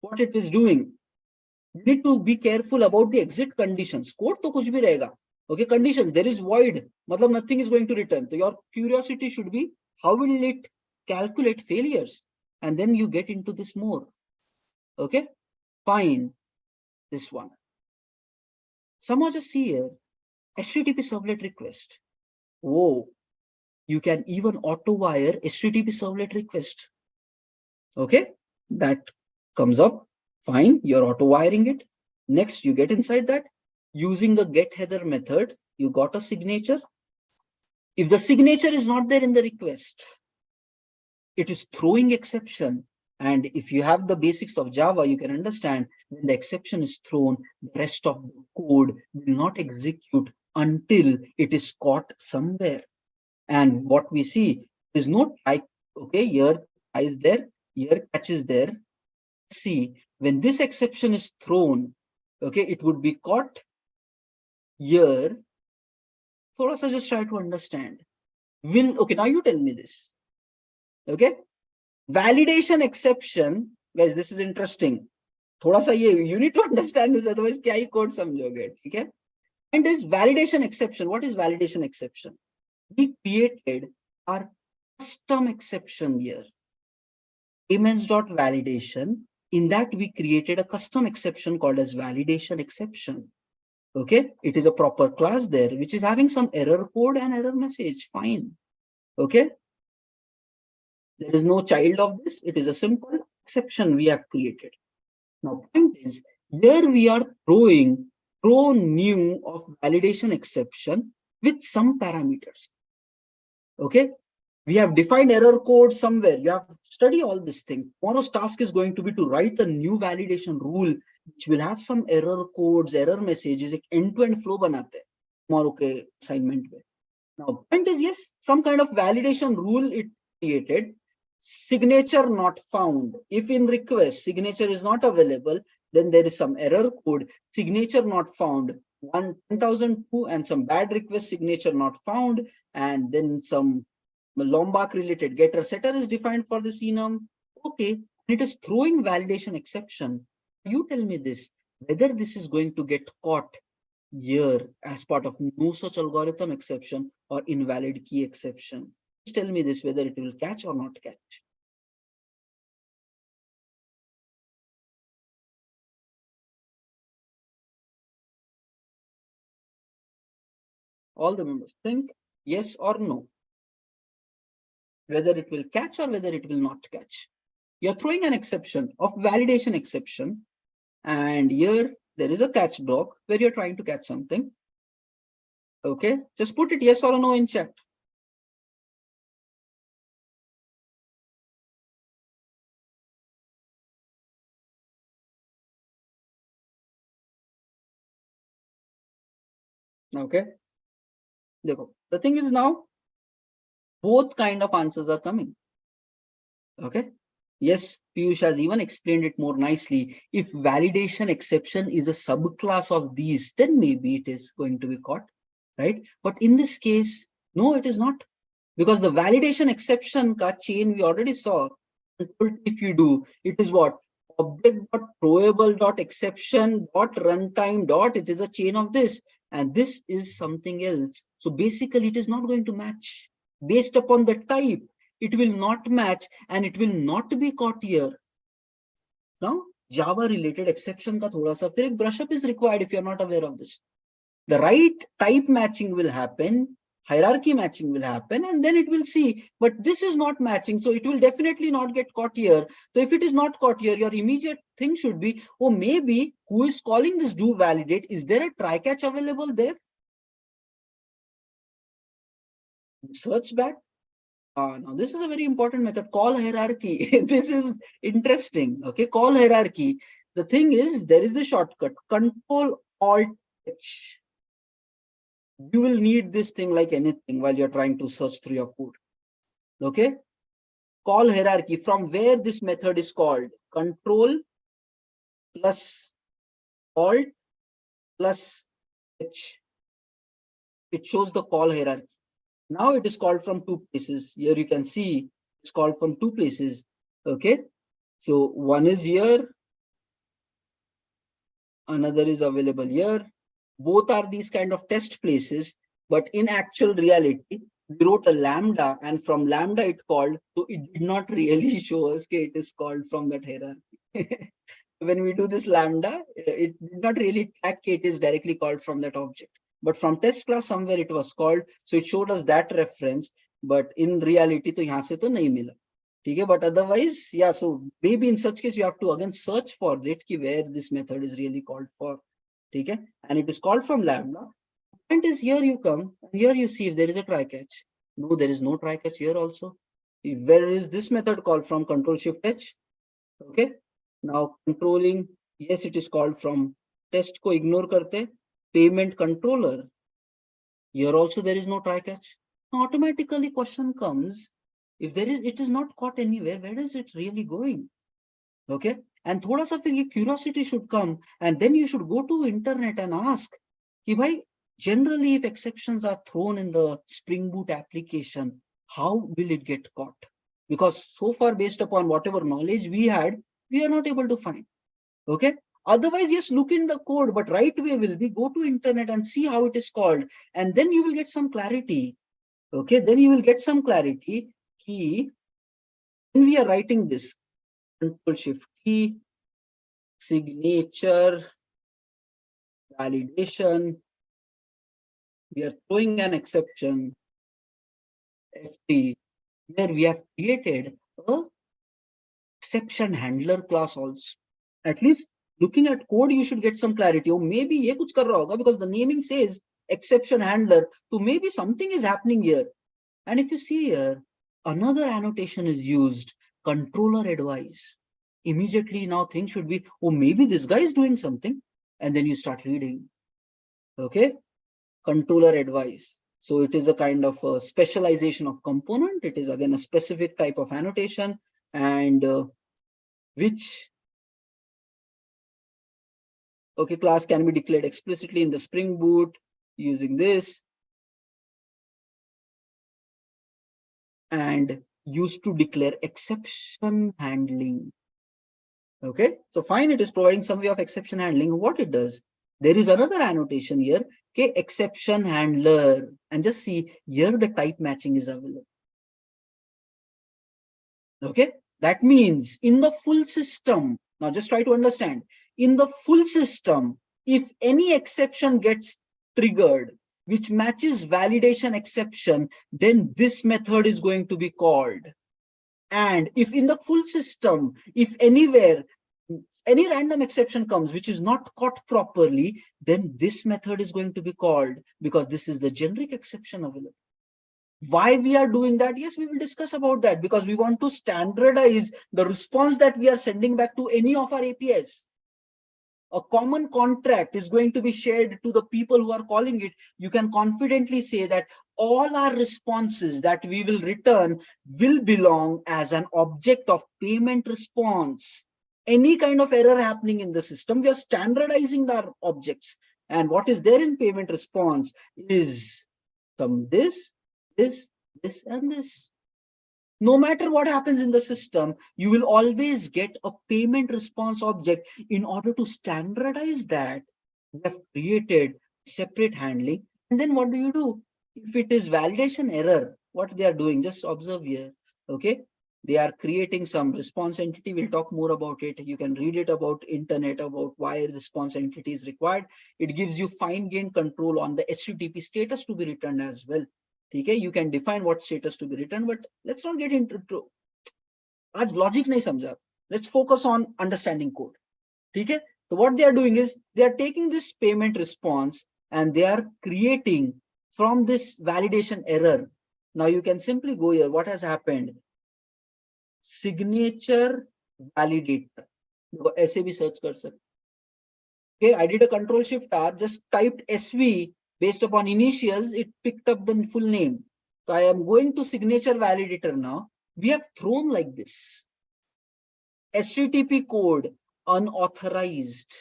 what it is doing. You need to be careful about the exit conditions. Code to kuch bhi rahega. Okay, conditions, there is void, matlab nothing is going to return. So your curiosity should be, how will it calculate failures? And then you get into this more. Okay, fine. This one. Somehow just see here, HTTP servlet request. Whoa, you can even auto wire HTTP servlet request. Okay, that comes up. Fine, you're auto wiring it. Next, you get inside that. Using the get header method, you got a signature. If the signature is not there in the request, it is throwing exception. And if you have the basics of Java, you can understand when the exception is thrown, the rest of the code will not execute until it is caught somewhere. And what we see is no type. Okay, here is there, here catch is there. See, when this exception is thrown, okay, it would be caught here. Thoda sa just try to understand. Okay, now you tell me this. Okay, validation exception, guys, this is interesting. Thoda sa you need to understand this, otherwise kya hi code samjhoge, okay? And this validation exception, what is validation exception? We created our custom exception here. Payments.validation. In that we created a custom exception called as validation exception. Okay, it is a proper class there, which is having some error code and error message. Fine. Okay. There is no child of this. It is a simple exception we have created. Now, point is, here we are throwing throw new of validation exception with some parameters. Okay. We have defined error code somewhere. You have to study all this thing. Tomorrow's task is going to be to write a new validation rule, which will have some error codes, error messages, end-to-end flow banate. Tomorrow ke assignment mein. Now, point is, yes, some kind of validation rule it created. Signature not found. If in request signature is not available, then there is some error code. Signature not found. 1002 and some bad request signature not found, and then some Lombard related getter setter is defined for this enum. Okay, and it is throwing validation exception. You tell me this, whether this is going to get caught here as part of no such algorithm exception or invalid key exception. Just tell me this, whether it will catch or not catch. All the members think yes or no, whether it will catch or whether it will not catch. You're throwing an exception of validation exception, and here there is a catch block where you're trying to catch something. Okay, just put it yes or no in chat. Okay, the thing is now both kind of answers are coming. Okay, yes, Piyush has even explained it more nicely. If validation exception is a subclass of these, then maybe it is going to be caught, right? But in this case, no, it is not, because the validation exception ka chain we already saw. If you do, it is what? Object.throwable.exception.runtime. It is a chain of this, and this is something else. So basically, it is not going to match based upon the type. It will not match, and it will not be caught here. Now, Java related exception ka thoda sa fir ek brush up is required if you're not aware of this. The right type matching will happen, hierarchy matching will happen, and then it will see, but this is not matching, so it will definitely not get caught here. So if it is not caught here, your immediate thing should be, oh, maybe who is calling this do validate? Is there a try catch available there? Search back. Now this is a very important method, call hierarchy. This is interesting. Okay, call hierarchy. The thing is, there is the shortcut, Control Alt H. You will need this thing like anything while you're trying to search through your code. Okay, call hierarchy, from where this method is called, Control plus Alt plus H. It shows the call hierarchy. Now it is called from two places. Here you can see it's called from two places. Okay, so one is here, another is available here. Both are these kind of test places, but in actual reality, we wrote a Lambda, and from Lambda it called, so it did not really show us that it is called from that hierarchy. When we do this Lambda, it did not really track it is directly called from that object. But from test class somewhere it was called, so it showed us that reference, but in reality, to yahan se to nahi mila. Okay, but otherwise, yeah, so maybe in such case, you have to again search for it, where this method is really called for. Okay, and it is called from Lambda. Point is, here you come, and here you see if there is a try catch. No, there is no try catch here also. Where is this method called from? Control Shift H. Okay, now controlling, yes, it is called from test ko ignore karte. Payment controller. Here also there is no try catch. Automatically question comes, if there is, it is not caught anywhere, where is it really going? Okay, and thoda sa fir curiosity should come, and then you should go to internet and ask ki bhai, generally if exceptions are thrown in the Spring Boot application, how will it get caught? Because so far, based upon whatever knowledge we had, we are not able to find. Okay, otherwise, yes, look in the code, but right way will be go to internet and see how it is called, and then you will get some clarity. Okay, then you will get some clarity key when we are writing this. Control Shift key, signature, validation, we are throwing an exception, F3, where we have created a exception handler class also. At least looking at code, you should get some clarity. Or maybe ye kuch kar raha hoga, because the naming says exception handler. So maybe something is happening here. And if you see here, another annotation is used, controller advice. Immediately now things should be, oh, maybe this guy is doing something. And then you start reading. Okay, controller advice. So it is a kind of a specialization of component. It is again a specific type of annotation, and which class can be declared explicitly in the Spring Boot using this, and used to declare exception handling. Okay, so fine, it is providing some way of exception handling. What it does, there is another annotation here, okay, exception handler, and just see here the type matching is available. Okay, that means in the full system, now just try to understand, in the full system, if any exception gets triggered which matches validation exception, then this method is going to be called. And if in the full system, if anywhere any random exception comes which is not caught properly, then this method is going to be called, because this is the generic exception available. Why we are doing that? Yes, we will discuss about that, because we want to standardize the response that we are sending back to any of our APIs. A common contract is going to be shared to the people who are calling it. You can confidently say that all our responses that we will return will belong as an object of payment response. Any kind of error happening in the system, we are standardizing our objects. And what is there in payment response is some this, and this. No matter what happens in the system, you will always get a payment response object. In order to standardize that, we have created separate handling. And then what do? If it is validation error, what they are doing, just observe here. Okay, they are creating some response entity. We'll talk more about it. You can read it about internet, about why response entity is required. It gives you fine-grained control on the HTTP status to be returned as well. Okay, you can define what status to be returned, but let's not get into आज logic nahi samjha. Let's focus on understanding code. Okay, so what they are doing is they are taking this payment response and they are creating from this validation error. Now you can simply go here. What has happened? Signature validator. ऐसे भी search कर सकते. Okay, I did a Control Shift R, just typed SV based upon initials, it picked up the full name. So I am going to signature validator now. We have thrown like this. HTTP code unauthorized.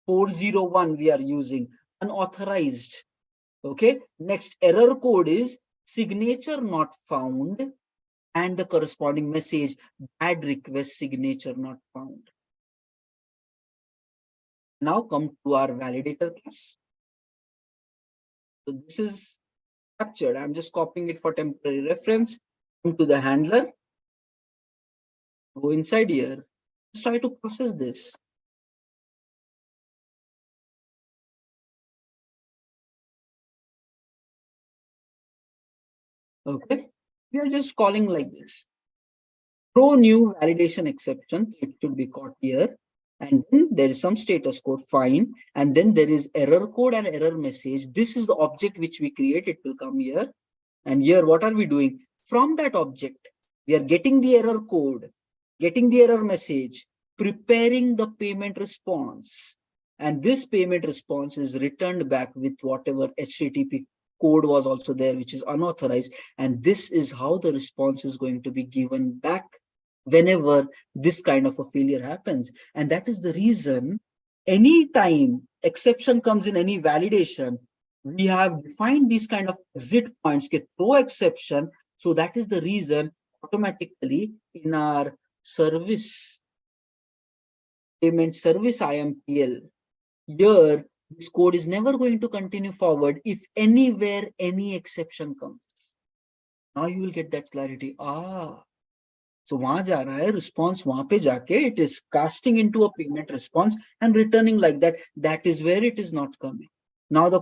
401 we are using unauthorized. Okay, next error code is signature not found, and the corresponding message bad request signature not found. Now come to our validator class. So this is captured. I'm just copying it for temporary reference. Come to the handler. Go inside here. Just try to process this. Okay. We are just calling like this. Throw new validation exception. It should be caught here. And then there is some status code, fine. And then there is error code and error message. This is the object which we create. It will come here. And here, what are we doing? From that object, we are getting the error code, getting the error message, preparing the payment response. And this payment response is returned back with whatever HTTP code was also there, which is unauthorized. And this is how the response is going to be given back whenever this kind of a failure happens. And that is the reason anytime exception comes in any validation, we have defined these kind of exit points, get throw exception. So that is the reason automatically in our service payment service IMPL, here this code is never going to continue forward if anywhere any exception comes. Now you will get that clarity. So वहां जा रहा है response, वहां पे जाके it is casting into a payment response and returning like that. That is where it is not coming. Now the